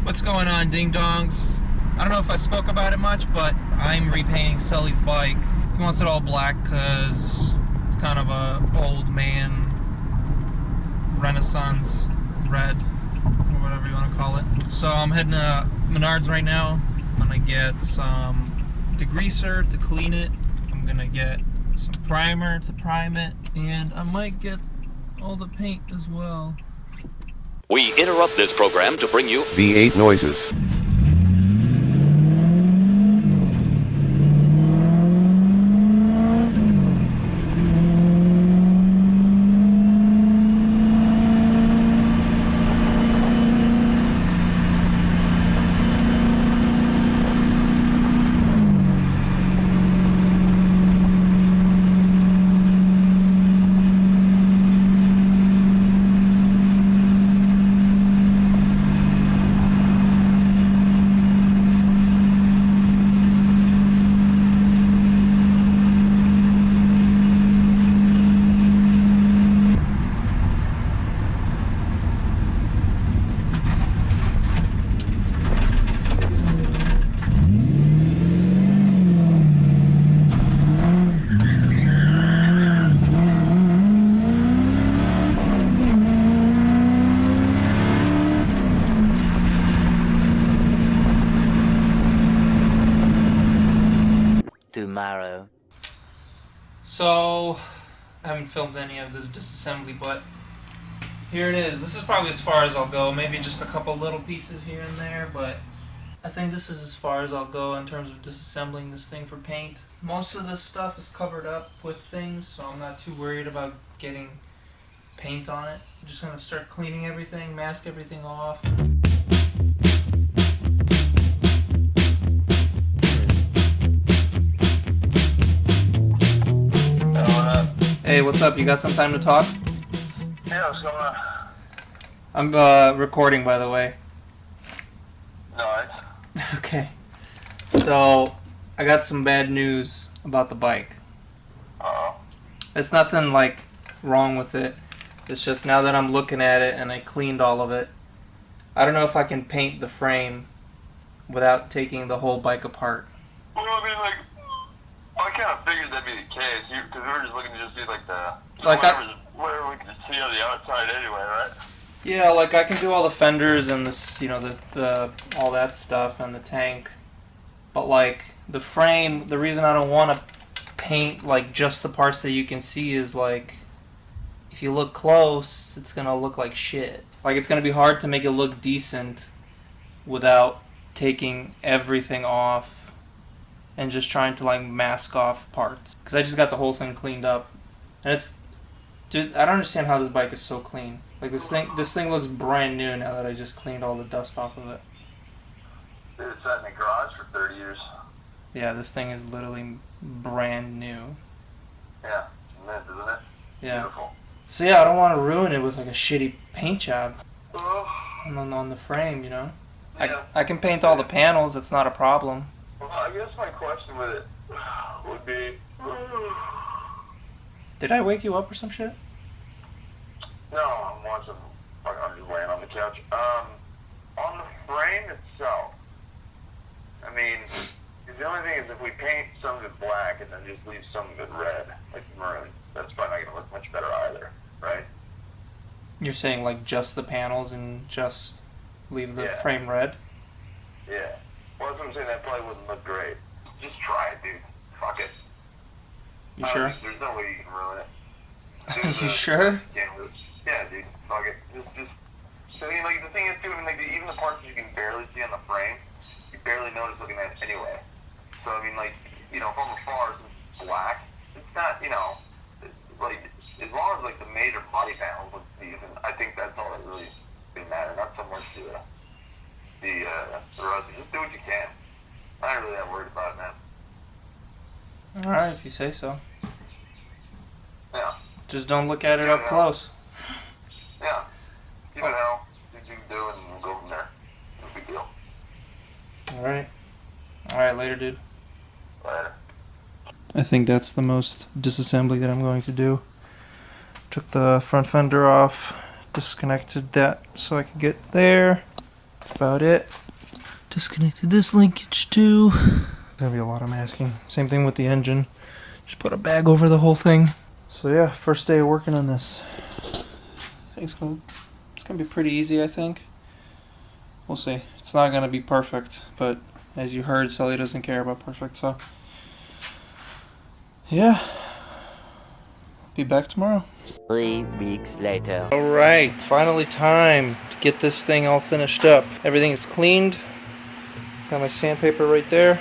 What's going on, ding dongs? I don't know if I spoke about it much, but I'm repainting Sully's bike. He wants it all black because it's kind of a old man Renaissance red, or whatever you want to call it. So I'm heading to Menards right now. I'm gonna get some degreaser to clean it. I'm gonna get some primer to prime it, and I might get all the paint as well. We interrupt this program to bring you V8 noises. Tomorrow. So, I haven't filmed any of this disassembly, but here it is. This is probably as far as I'll go. Maybe just a couple little pieces here and there, but I think this is as far as I'll go in terms of disassembling this thing for paint. Most of this stuff is covered up with things, so I'm not too worried about getting paint on it. I'm just going to start cleaning everything, mask everything off. Hey, what's up? You got some time to talk? Yeah, what's going on? I'm recording, by the way. Nice. Okay. So, I got some bad news about the bike. Uh-oh. It's nothing like wrong with it. It's just now that I'm looking at it and I cleaned all of it, I don't know if I can paint the frame without taking the whole bike apart. Well, I mean, like, I kind of figured that'd be the case, because we were just looking to just see, like, whatever we could just see on the outside anyway, right? Yeah, like I can do all the fenders and this, you know, the all that stuff and the tank. But like the frame, the reason I don't want to paint like just the parts that you can see is like if you look close, it's going to look like shit. Like it's going to be hard to make it look decent without taking everything off and just trying to like mask off parts. Cuz I just got the whole thing cleaned up. And it's dude, I don't understand how this bike is so clean. Like this thing looks brand new now that I just cleaned all the dust off of it. Dude, it's sat in the garage for 30 years. Yeah, this thing is literally brand new. Yeah, it's mint, isn't it? Yeah. Beautiful. So yeah, I don't want to ruin it with like a shitty paint job Oh, on the frame, you know? yeah. I can paint all the panels, it's not a problem. Well, I guess my question with it would be... Did I wake you up or some shit? No, I'm watching... I'm just laying on the couch. On the frame itself, I mean, the only thing is if we paint some of it black and then just leave some of it red, like maroon, that's probably not going to look much better either, right? You're saying like just the panels and just leave the Yeah. frame red? Yeah. Well, that's what I'm saying, that probably wouldn't look great. Just try it, dude. Fuck it. You sure? There's no way you can ruin it. You sure? Yeah, dude. Fuck it. Just. So, I mean, like, the thing is, too, I mean, like, even the parts that you can barely see on the frame, you barely notice looking at it anyway. So, I mean, like, you know, from afar, since it's black, it's not, you know, like, as long as, like, the major body panels look decent, I think that's all that really matters. Not so much the rest. Just do what you can. I'm not really that worried about it, man. Alright, if you say so. Yeah. Just don't look at it up close. Yeah. Keep it hell. Do what you can do, and we'll go from there. No big deal. Alright, later, dude. Later. I think that's the most disassembly that I'm going to do. Took the front fender off, disconnected that so I could get there. That's about it. Disconnected this linkage too. Gonna be a lot of masking. Same thing with the engine. Just put a bag over the whole thing. So yeah, first day of working on this. It's gonna be pretty easy, I think. We'll see. It's not gonna be perfect, but as you heard, Sully doesn't care about perfect, so yeah. Be back tomorrow. 3 weeks later. Alright, finally time to get this thing all finished up. Everything is cleaned. Got my sandpaper right there.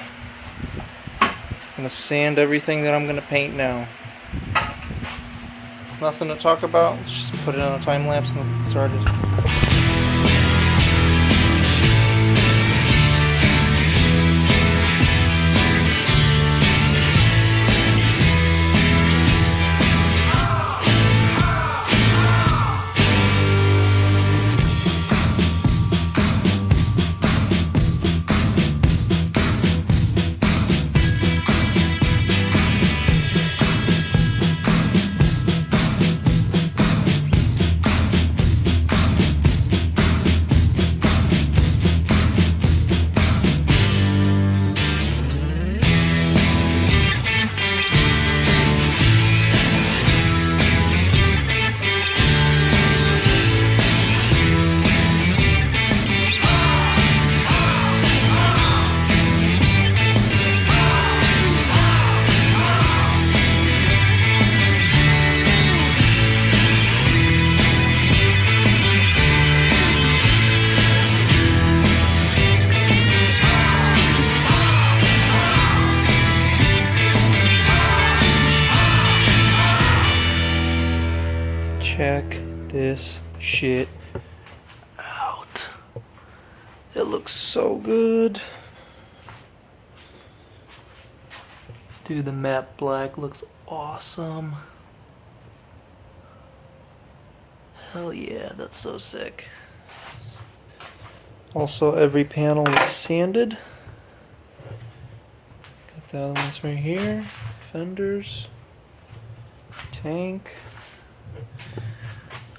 Gonna sand everything that I'm gonna paint now. Nothing to talk about. Let's just put it on a time lapse and let's get started. Check this shit out. It looks so good. Dude, the matte black looks awesome. Hell yeah, that's so sick. Also, every panel is sanded. Got the other ones right here. Fenders. Tank.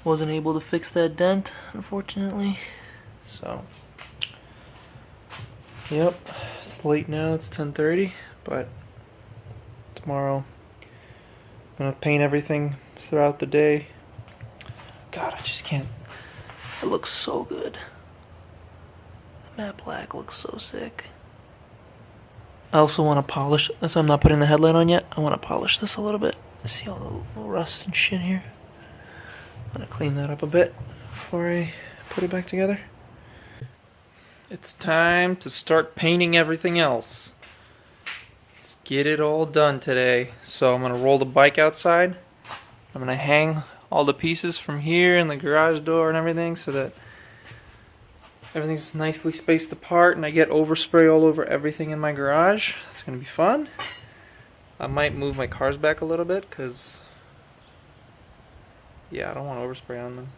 Wasn't able to fix that dent, unfortunately. So, yep, it's late now, it's 10:30, but tomorrow I'm gonna paint everything throughout the day. God, I just can't. It looks so good. The matte black looks so sick. I also want to polish, so I'm not putting the headlight on yet, I want to polish this a little bit. See all the little rust and shit here? I'm gonna clean that up a bit before I put it back together. It's time to start painting everything else. Let's get it all done today. So I'm gonna roll the bike outside. I'm gonna hang all the pieces from here and the garage door and everything so that everything's nicely spaced apart and I get overspray all over everything in my garage. It's gonna be fun. I might move my cars back a little bit because yeah, I don't want to overspray on them.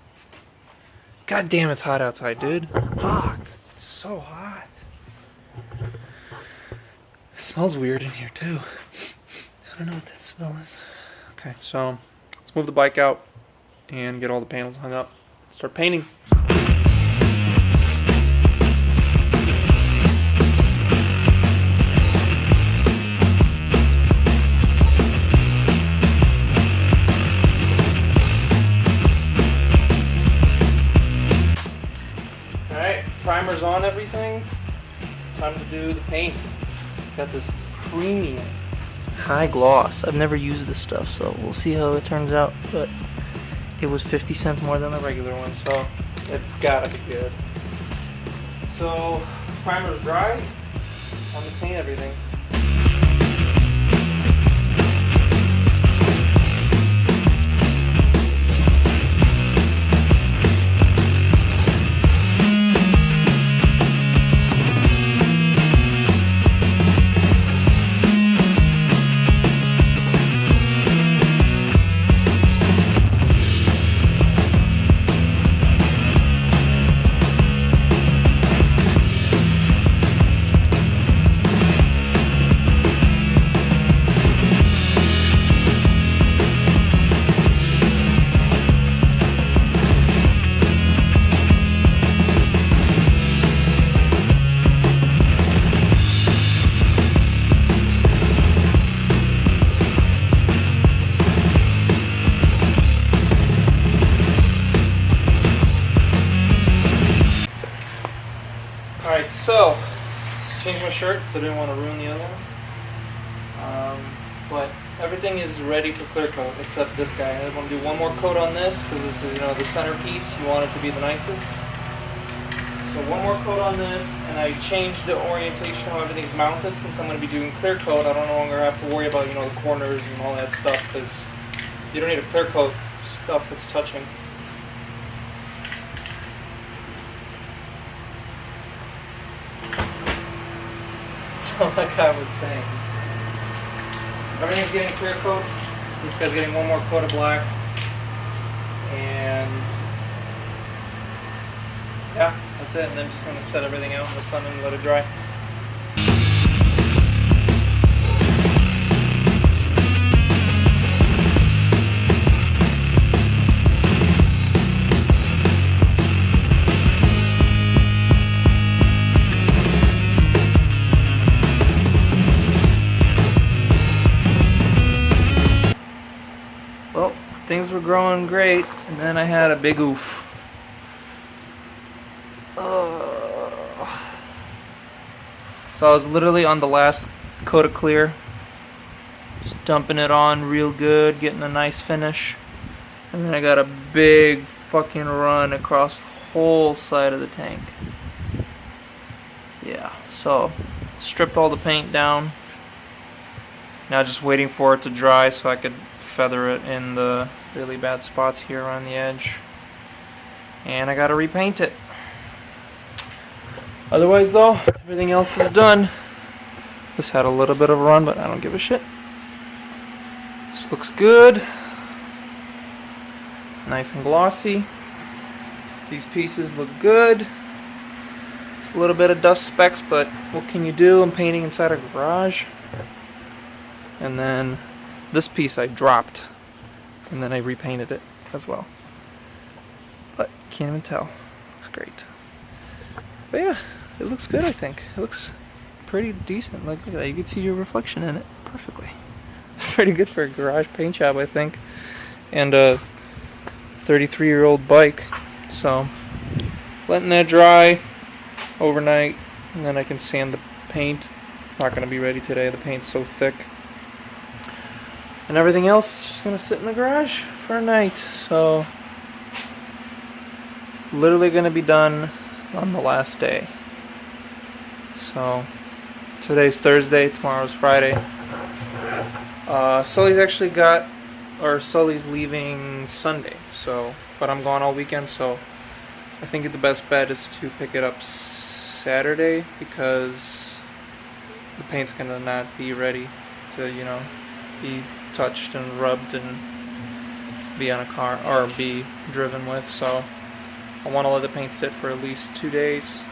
God damn, it's hot outside, dude. Fuck. It's so hot. It smells weird in here, too. I don't know what that smell is. Okay, so let's move the bike out and get all the panels hung up. Start painting. Primer's on everything. Time to do the paint. Got this premium high gloss. I've never used this stuff, so we'll see how it turns out. But it was 50 cents more than the regular one, so it's gotta be good. So primer's dry. Time to paint everything. Alright, so changed my shirt because I didn't want to ruin the other one. But everything is ready for clear coat except this guy. I want to do one more coat on this because this is, you know, the centerpiece. You want it to be the nicest. So one more coat on this, and I changed the orientation of how everything's mounted since I'm going to be doing clear coat. I don't no longer have to worry about, you know, the corners and all that stuff because you don't need a clear coat stuff that's touching. So like I was saying, everything's getting clear coat. This guy's getting one more coat of black. And yeah, that's it. And then just going to set everything out in the sun and let it dry. Well, things were growing great, and then I had a big oof. So I was literally on the last coat of clear, just dumping it on real good, getting a nice finish, and then I got a big fucking run across the whole side of the tank. Yeah, so stripped all the paint down. Now just waiting for it to dry so I could feather it in the really bad spots here around the edge. And I gotta repaint it. Otherwise though, everything else is done. This had a little bit of a run, but I don't give a shit. This looks good. Nice and glossy. These pieces look good. A little bit of dust specks, but what can you do? I'm painting inside a garage. And then this piece I dropped, and then I repainted it as well. But can't even tell. Looks great. But yeah, it looks good. I think it looks pretty decent. Like, look at that. You can see your reflection in it perfectly. It's pretty good for a garage paint job, I think. And a 33-year-old bike. So letting that dry overnight, and then I can sand the paint. It's not going to be ready today. The paint's so thick. And everything else is just going to sit in the garage for a night. So, literally going to be done on the last day. So, today's Thursday, tomorrow's Friday. Sully's actually Sully's leaving Sunday. So, but I'm gone all weekend, so I think the best bet is to pick it up Saturday because the paint's going to not be ready to, you know, be touched and rubbed and be on a car or be driven with. So I want to let the paint sit for at least 2 days,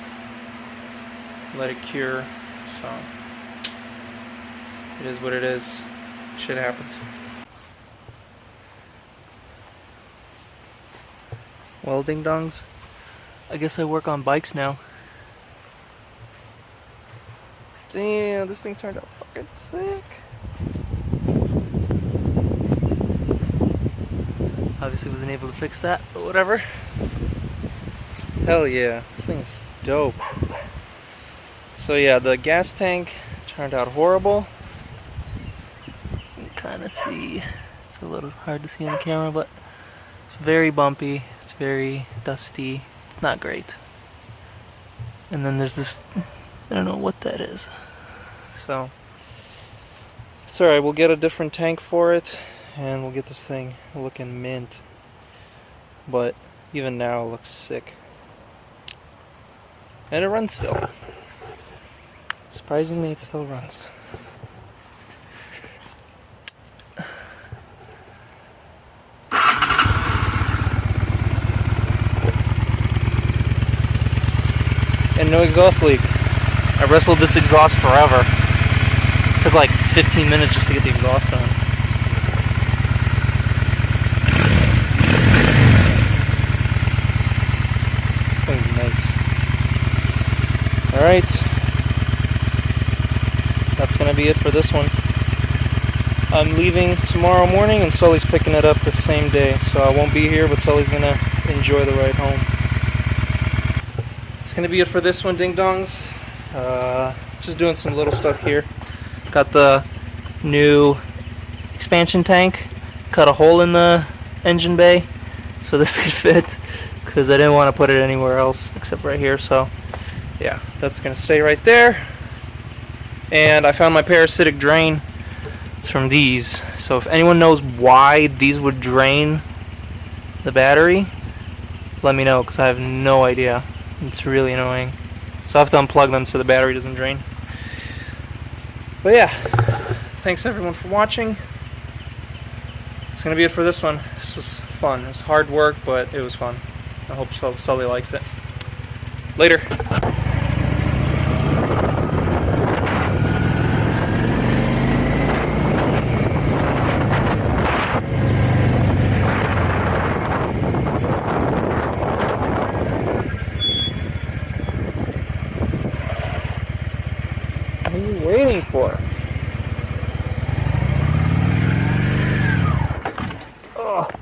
let it cure. So it is what it is. Shit happens. Well, ding dongs, I guess I work on bikes now. Damn, this thing turned out fucking sick. Obviously wasn't able to fix that, but whatever. Hell yeah, this thing's dope. So yeah, the gas tank turned out horrible. You can kind of see, it's a little hard to see on the camera, but it's very bumpy, it's very dusty, it's not great. And then there's this, I don't know what that is. So, it's alright, we'll get a different tank for it. And we'll get this thing looking mint. But even now it looks sick. And it runs still. Surprisingly, it still runs. And no exhaust leak. I wrestled this exhaust forever. It took like 15 minutes just to get the exhaust on. Alright, that's going to be it for this one. I'm leaving tomorrow morning and Sully's picking it up the same day. So I won't be here, but Sully's going to enjoy the ride home. It's going gonna be it for this one, ding dongs. Just doing some little stuff here. Got the new expansion tank. Cut a hole in the engine bay so this could fit, because I didn't want to put it anywhere else except right here. So yeah, that's gonna stay right there. And I found my parasitic drain. It's from these. So if anyone knows why these would drain the battery, let me know, because I have no idea. It's really annoying. So I have to unplug them so the battery doesn't drain. But yeah, thanks everyone for watching. It's gonna be it for this one. This was fun. It was hard work, but it was fun. I hope Sully likes it. Later. What are you waiting for? Ugh.